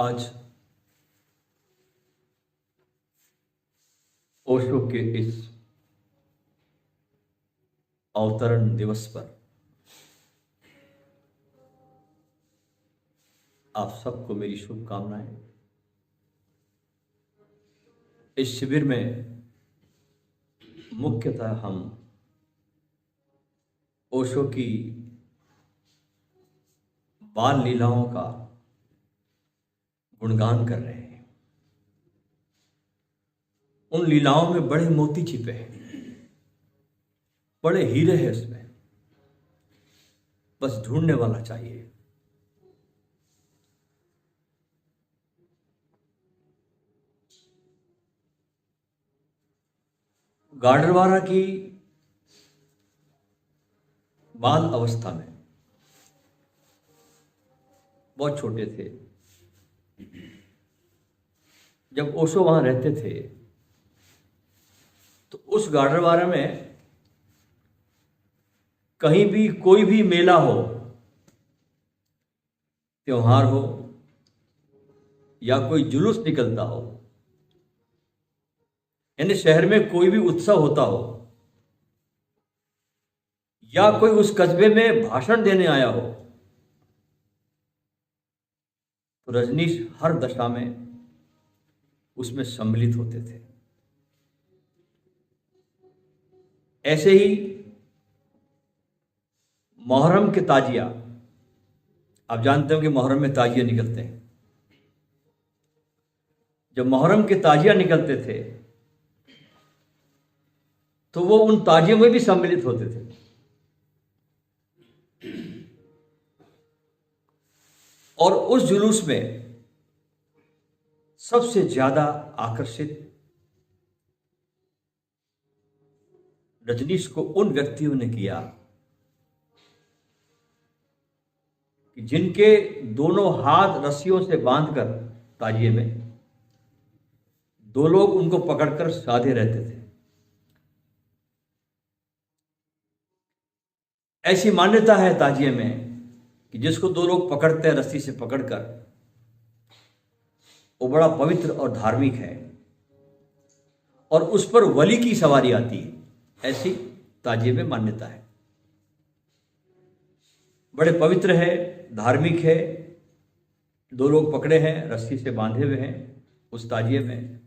आज ओशो के इस अवतरण दिवस पर आप सबको मेरी शुभकामनाएं। इस शिविर में मुख्यतः हम ओशो की बाल लीलाओं का गुणगान कर रहे हैं। उन लीलाओं में बड़े मोती छिपे हैं, बड़े हीरे हैं उसमें, बस ढूंढने वाला चाहिए। गाडरवारा की बाल अवस्था में बहुत छोटे थे जब ओशो वहां रहते थे, तो उस गाडरवारा में कहीं भी कोई भी मेला हो, त्योहार हो या कोई जुलूस निकलता हो, यानी शहर में कोई भी उत्सव होता हो या कोई उस कस्बे में भाषण देने आया हो, तो रजनीश हर दशा में उसमें सम्मिलित होते थे। ऐसे ही मुहर्रम के ताजिया, आप जानते हो कि मुहर्रम में ताजिया निकलते हैं। जब मुहर्रम के ताजिया निकलते थे तो वो उन ताजियों में भी सम्मिलित होते थे। और उस जुलूस में सबसे ज्यादा आकर्षित रजनीश को उन व्यक्तियों ने किया कि जिनके दोनों हाथ रस्सियों से बांधकर ताजिए में दो लोग उनको पकड़कर साधे रहते थे। ऐसी मान्यता है ताजिए में कि जिसको दो लोग पकड़ते हैं रस्सी से पकड़कर, वो बड़ा पवित्र और धार्मिक है और उस पर वली की सवारी आती है, ऐसी ताजिए में मान्यता है। बड़े पवित्र है, धार्मिक है, दो लोग पकड़े हैं, रस्सी से बांधे हुए हैं उस ताजिए में,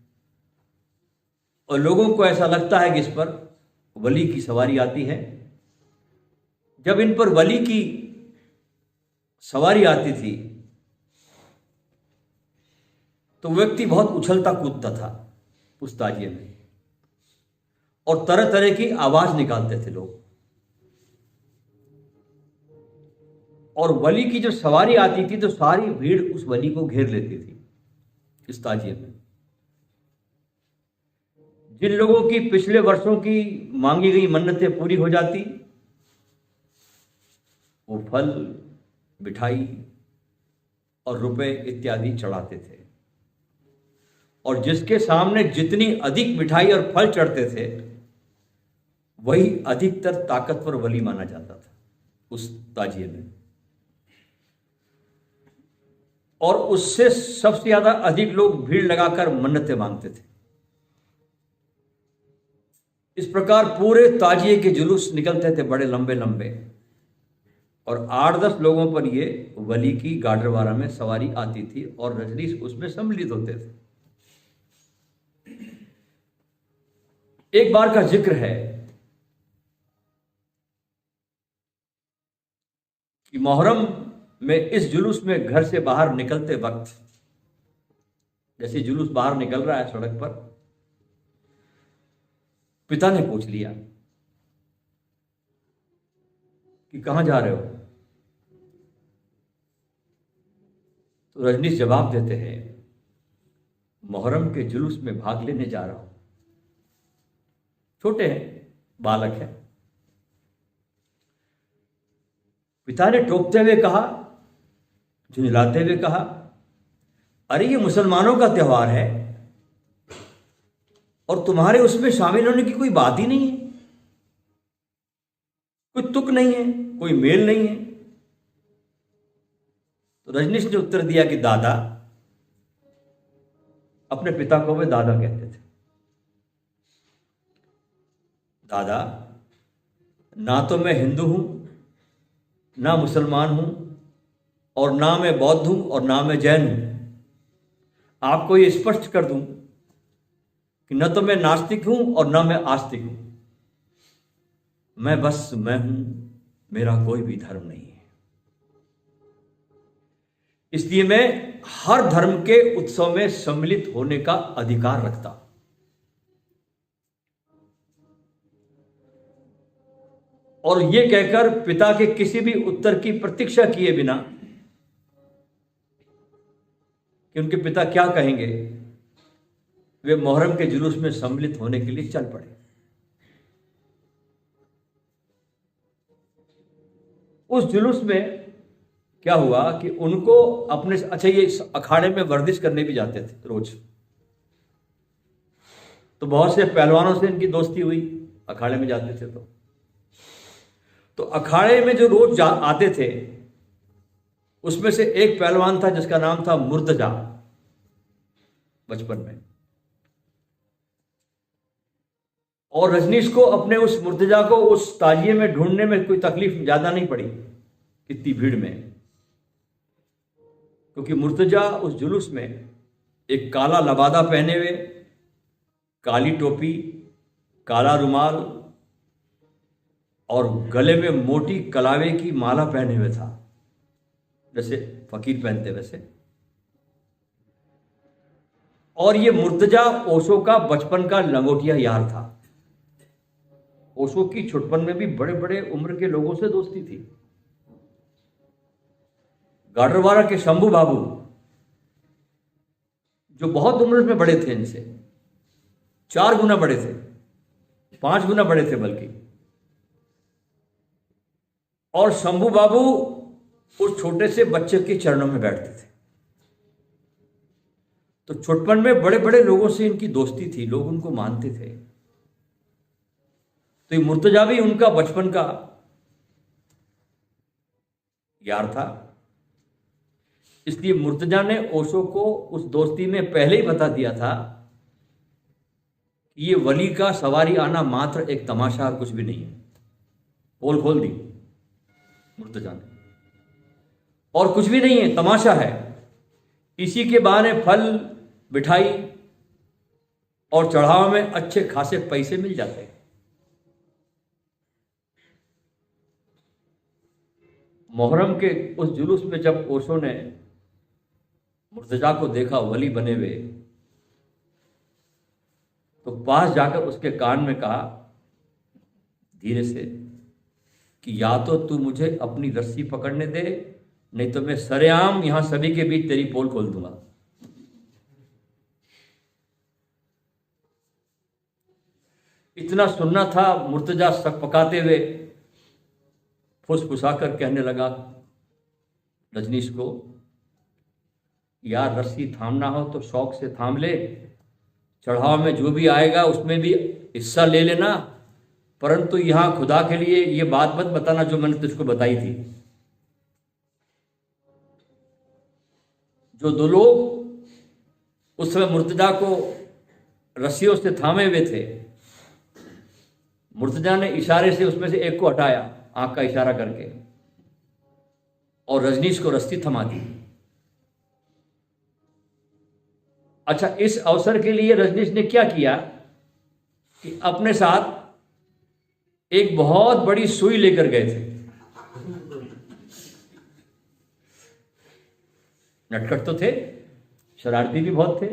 और लोगों को ऐसा लगता है कि इस पर वली की सवारी आती है। जब इन पर वली की सवारी आती थी तो व्यक्ति बहुत उछलता कूदता था उस ताजिए में और तरह तरह की आवाज निकालते थे लोग। और वली की जो सवारी आती थी तो सारी भीड़ उस वली को घेर लेती थी इस ताजिए में। जिन लोगों की पिछले वर्षों की मांगी गई मन्नतें पूरी हो जाती, वो फल, मिठाई और रुपए इत्यादि चढ़ाते थे, और जिसके सामने जितनी अधिक मिठाई और फल चढ़ते थे वही अधिकतर ताकतवर वली माना जाता था उस ताजिए में, और उससे सबसे ज्यादा अधिक लोग भीड़ लगाकर मन्नतें मांगते थे। इस प्रकार पूरे ताजिए के जुलूस निकलते थे बड़े लंबे लंबे, और 8-10 लोगों पर ये वली की गाडरवारा में सवारी आती थी और रजनीश उसमें सम्मिलित होते थे। एक बार का जिक्र है कि मुहर्रम में इस जुलूस में घर से बाहर निकलते वक्त, जैसे जुलूस बाहर निकल रहा है सड़क पर, पिता ने पूछ लिया कि कहां जा रहे हो? तो रजनीश जवाब देते हैं, मुहर्रम के जुलूस में भाग लेने जा रहा हूं। छोटे हैं, बालक है। पिता ने टोकते हुए कहा, झुंझलाते हुए कहा, अरे ये मुसलमानों का त्योहार है और तुम्हारे उसमें शामिल होने की कोई बात ही नहीं है, कोई तुक नहीं है, कोई मेल नहीं है। तो रजनीश ने उत्तर दिया कि दादा, अपने पिता को वे दादा कहते थे। दादा, ना तो मैं हिंदू हूं, ना मुसलमान हूं, और ना मैं बौद्ध हूं, और ना मैं जैन हूं। आपको ये स्पष्ट कर दूं कि न तो मैं नास्तिक हूं और न मैं आस्तिक हूं। मैं हूं, मेरा कोई भी धर्म नहीं है। इसलिए मैं हर धर्म के उत्सव में सम्मिलित होने का अधिकार रखता। और यह कहकर पिता के किसी भी उत्तर की प्रतीक्षा किए बिना कि उनके पिता क्या कहेंगे, वे मोहर्रम के जुलूस में सम्मिलित होने के लिए चल पड़े। उस जुलूस में क्या हुआ कि उनको अपने, अच्छा, ये अखाड़े में वर्जिश करने भी जाते थे रोज। तो बहुत से पहलवानों से इनकी दोस्ती हुई, अखाड़े में जाते थे। तो अखाड़े में जो रोज आते थे उसमें से एक पहलवान था जिसका नाम था मुर्तजा। बचपन में, और रजनीश को अपने उस मुर्तजा को उस ताजिए में ढूंढने में कोई तकलीफ ज्यादा नहीं पड़ी इतनी भीड़ में, क्योंकि मुर्तजा उस जुलूस में एक काला लबादा पहने हुए, काली टोपी, काला रुमाल और गले में मोटी कलावे की माला पहने हुए था, जैसे फकीर पहनते वैसे। और ये मुर्तजा ओशो का बचपन का लंगोटिया यार था। ओशो की छुटपन में भी बड़े बड़े उम्र के लोगों से दोस्ती थी। गाडरवारा के शंभू बाबू, जो बहुत उम्र में बड़े थे इनसे, 4 गुना बड़े थे, 5 गुना बड़े थे बल्कि। और शंभू बाबू उस छोटे से बच्चे के चरणों में बैठते थे। तो छुटपन में बड़े बड़े लोगों से इनकी दोस्ती थी, लोग उनको मानते थे। तो ये मुर्तजा भी उनका बचपन का यार था। इसलिए मुर्तजा ने ओशो को उस दोस्ती में पहले ही बता दिया था कि ये वली का सवारी आना मात्र एक तमाशा, कुछ भी नहीं है। पोल खोल दी मुर्तजा ने, और कुछ भी नहीं है, तमाशा है। इसी के बहाने फल, मिठाई और चढ़ावा में अच्छे खासे पैसे मिल जाते हैं। मोहर्रम के उस जुलूस में जब ओशो ने मुर्तजा को देखा वली बने हुए, तो पास जाकर उसके कान में कहा धीरे से कि या तो तू मुझे अपनी रस्सी पकड़ने दे, नहीं तो मैं सरेआम यहां सभी के बीच तेरी पोल खोल दूंगा। इतना सुनना था। मुर्तजा सक पकाते हुए फुसफुसाकर कहने लगा रजनीश को, यार रस्सी थामना हो तो शौक से थाम ले, चढ़ाव में जो भी आएगा उसमें भी हिस्सा ले लेना, परंतु यहां खुदा के लिए ये बात मत बताना जो मैंने तुझको बताई थी। जो 2 लोग उस समय मुर्तजा को रस्सियों से थामे हुए थे, मुर्तजा ने इशारे से उसमें से एक को हटाया, आंख का इशारा करके, और रजनीश को रस्सी थमा दी। अच्छा, इस अवसर के लिए रजनीश ने क्या किया कि अपने साथ एक बहुत बड़ी सुई लेकर गए थे। नटखट तो थे, शरारती भी बहुत थे।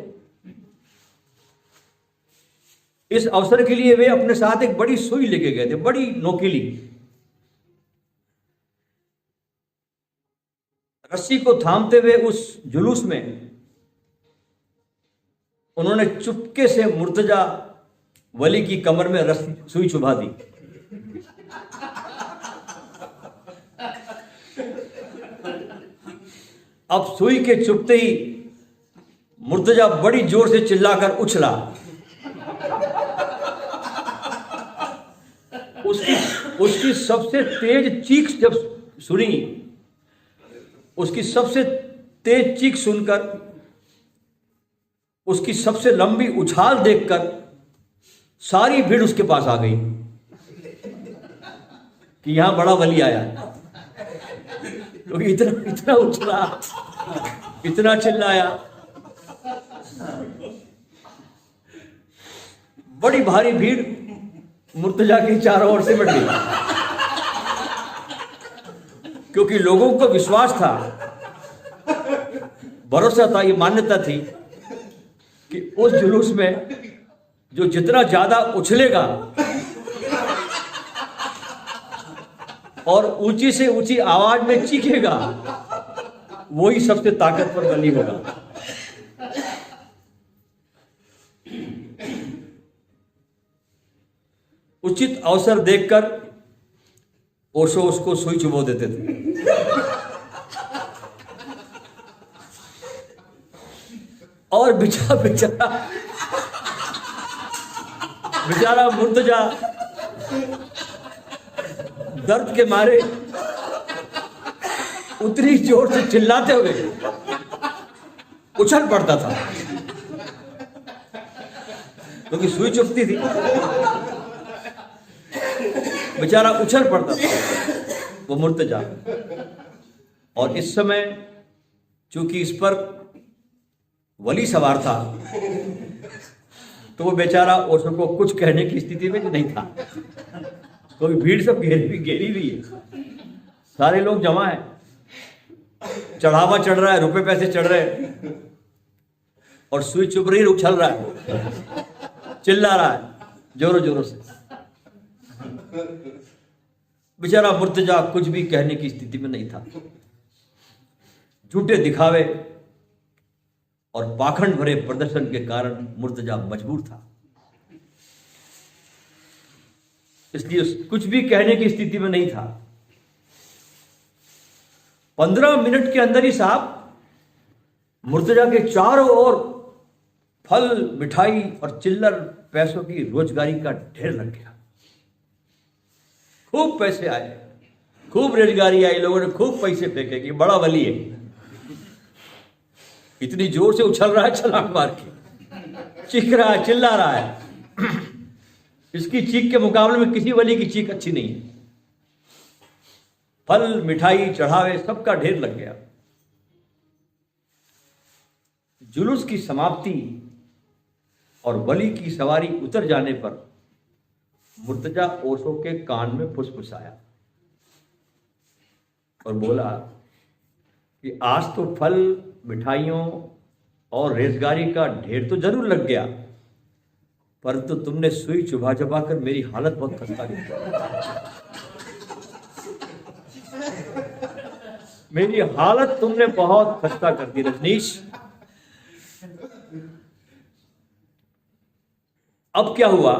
इस अवसर के लिए वे अपने साथ एक बड़ी सुई लेके गए थे, बड़ी नोकीली। रस्सी को थामते हुए उस जुलूस में उन्होंने चुपके से मुर्तजा वली की कमर में रस्सी सुई चुभा दी। अब सुई के चुभते ही मुर्तजा बड़ी जोर से चिल्लाकर उछला। उसकी सबसे तेज चीख जब सुनी, उसकी सबसे तेज चीख सुनकर उसकी सबसे लंबी उछाल देखकर सारी भीड़ उसके पास आ गई कि यहां बड़ा वली आया, क्योंकि इतना इतना उछला, इतना चिल्लाया। बड़ी भारी भीड़ मुर्तजा के चारों ओर से बढ़ गई, क्योंकि लोगों को विश्वास था, भरोसा था, ये मान्यता थी कि उस जुलूस में जो जितना ज्यादा उछलेगा और ऊंची से ऊंची आवाज में चीखेगा, वही सबसे ताकतवर वली होगा। उचित अवसर देखकर ओशो उसको सुई चुबो देते थे। और बेचारा मुर्तजा दर्द के मारे उतनी जोर से चिल्लाते हुए उछल पड़ता था, क्योंकि सुई चुभती थी। बेचारा उछल पड़ता था वो मुर्तजा। और इस समय चूंकि इस पर वली सवार था, तो वो बेचारा ओशो को कुछ कहने की स्थिति में नहीं था, क्योंकि भीड़ सब घेरी हुई है, सारे लोग जमा है, चढ़ावा चढ़ रहा है, रुपए पैसे चढ़ रहे हैं, और सुई चुभ रही, उछल रहा है, चिल्ला रहा है जोरों जोरों से। बेचारा मुर्तजा कुछ भी कहने की स्थिति में नहीं था। झूठे दिखावे और पाखंड भरे प्रदर्शन के कारण मुर्तजा मजबूर था, इसलिए कुछ भी कहने की स्थिति में नहीं था। 15 मिनट के अंदर ही साहब मुर्तजा के चारों ओर फल, मिठाई और चिल्लर पैसों की रोजगारी का ढेर लग गया। खूब पैसे आए, खूब रोजगारी आई, लोगों ने खूब पैसे फेंके कि बड़ा वली है, इतनी जोर से उछल रहा है, छलांग मार के चीख रहा है, चिल्ला रहा है। इसकी चीख के मुकाबले में किसी वली की चीख अच्छी नहीं है। फल, मिठाई, चढ़ावे सबका ढेर लग गया। जुलूस की समाप्ति और वली की सवारी उतर जाने पर मुर्तजा ओशो के कान में फुसफुसाया और बोला कि आज तो फल, मिठाइयों और रेजगारी का ढेर तो जरूर लग गया, परंतु तुमने सुई चुभा चुभा कर मेरी हालत बहुत खस्ता की। मेरी हालत तुमने बहुत खस्ता कर दी रजनीश। अब क्या हुआ?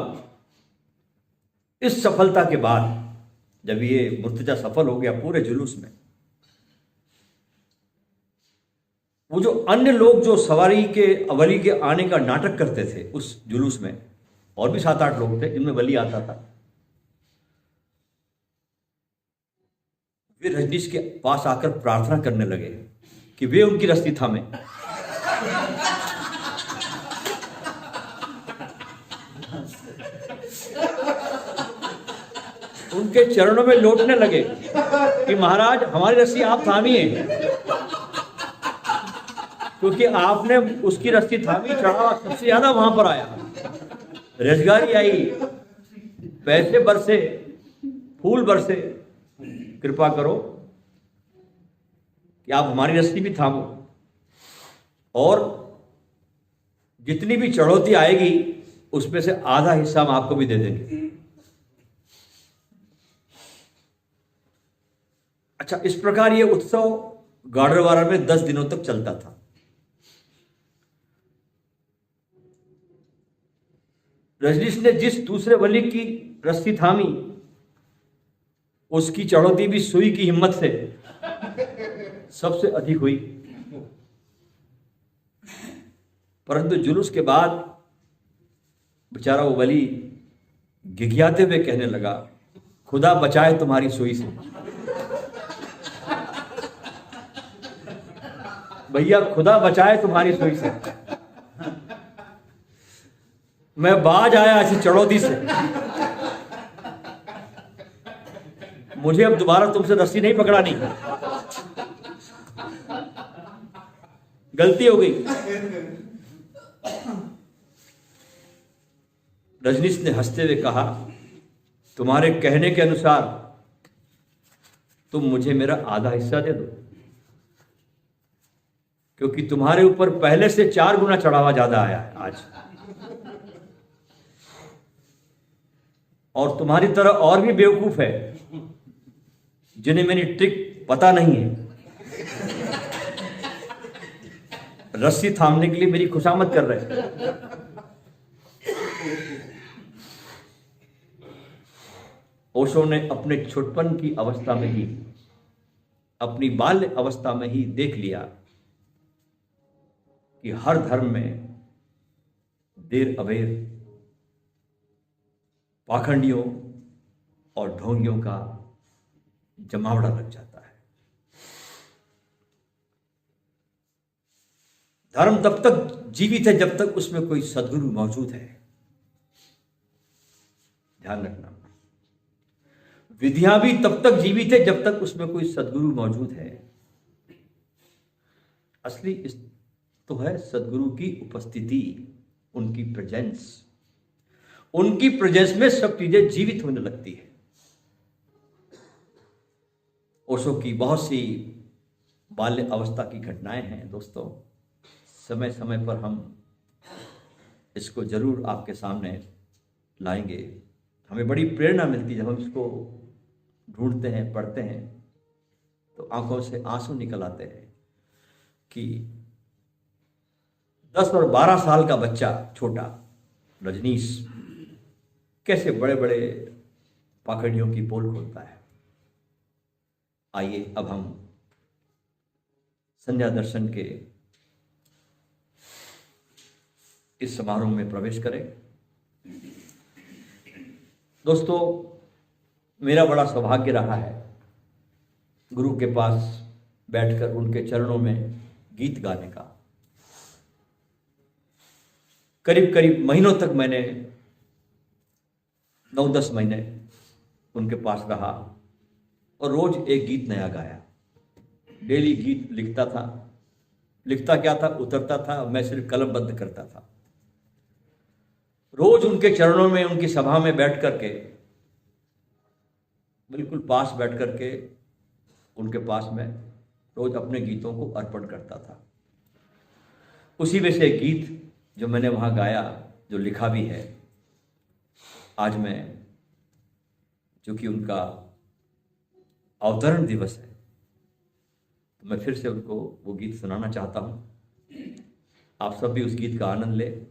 इस सफलता के बाद जब ये मुर्तजा सफल हो गया पूरे जुलूस में, वो जो अन्य लोग जो सवारी के वली के आने का नाटक करते थे उस जुलूस में, और भी 7-8 लोग थे जिनमें वली आता था, वे रजनीश के पास आकर प्रार्थना करने लगे कि वे उनकी रस्सी थामे। उनके चरणों में लौटने लगे कि महाराज हमारी रस्सी आप थामिए, क्योंकि आपने उसकी रस्सी थामी, चढ़ावा सबसे ज्यादा वहां पर आया, रोजगारी आई, पैसे बरसे, फूल बरसे, कृपा करो कि आप हमारी रस्सी भी थामो, और जितनी भी चढ़ौती आएगी उसमें से आधा हिस्सा हम आपको भी दे देंगे। अच्छा, इस प्रकार ये उत्सव गाडरवारा में 10 दिनों तक चलता था। रजनीश ने जिस दूसरे वली की रस्सी थामी, उसकी चढ़ौती भी सुई की हिम्मत से सबसे अधिक हुई। परंतु जुलूस के बाद बेचारा वो वली गिघियाते हुए कहने लगा, खुदा बचाए तुम्हारी सुई से। भैया खुदा बचाए तुम्हारी सुई से। मैं बाज आया ऐसी चढ़ौती से, मुझे अब दोबारा तुमसे रस्सी नहीं पकड़ानी, गलती हो गई। रजनीश ने हंसते हुए कहा, तुम्हारे कहने के अनुसार तुम मुझे मेरा आधा हिस्सा दे दो, क्योंकि तुम्हारे ऊपर पहले से 4 गुना चढ़ावा ज्यादा आया है आज, और तुम्हारी तरह और भी बेवकूफ है जिन्हें मेरी ट्रिक पता नहीं है, रस्सी थामने के लिए मेरी खुशामद कर रहे हैं। ओशो ने अपने छोटपन की अवस्था में ही, अपनी बाल्य अवस्था में ही देख लिया कि हर धर्म में देर अबेर पाखंडियों और ढोंगियों का जमावड़ा लग जाता है। धर्म तब तक जीवित है जब तक उसमें कोई सद्गुरु मौजूद है, ध्यान रखना। विधियां भी तब तक जीवित है जब तक उसमें कोई सद्गुरु मौजूद है। असली तो है सद्गुरु की उपस्थिति, उनकी प्रेजेंस। उनकी प्रेजेंस में सब चीजें जीवित होने लगती है। ओशो की बहुत सी बाल्य अवस्था की घटनाएं हैं दोस्तों, समय समय पर हम इसको जरूर आपके सामने लाएंगे। हमें बड़ी प्रेरणा मिलती है जब हम इसको ढूंढते हैं, पढ़ते हैं, तो आंखों से आंसू निकल आते हैं कि 10 और 12 साल का बच्चा, छोटा रजनीश, कैसे बड़े बड़े पाखंडियों की पोल खोलता है। आइए अब हम संध्या दर्शन के इस समारोह में प्रवेश करें। दोस्तों, मेरा बड़ा सौभाग्य रहा है गुरु के पास बैठकर उनके चरणों में गीत गाने का। करीब करीब महीनों तक मैंने 9-10 महीने उनके पास रहा और रोज एक गीत नया गाया। डेली गीत लिखता था। लिखता क्या था, उतरता था, मैं सिर्फ कलमबद्ध करता था। रोज उनके चरणों में, उनकी सभा में बैठ करके, बिल्कुल पास बैठ करके उनके पास में रोज अपने गीतों को अर्पण करता था। उसी में से एक गीत जो मैंने वहाँ गाया, जो लिखा भी है, आज मैं, चूंकि उनका अवतरण दिवस है, तो मैं फिर से उनको वो गीत सुनाना चाहता हूँ। आप सब भी उस गीत का आनंद लें।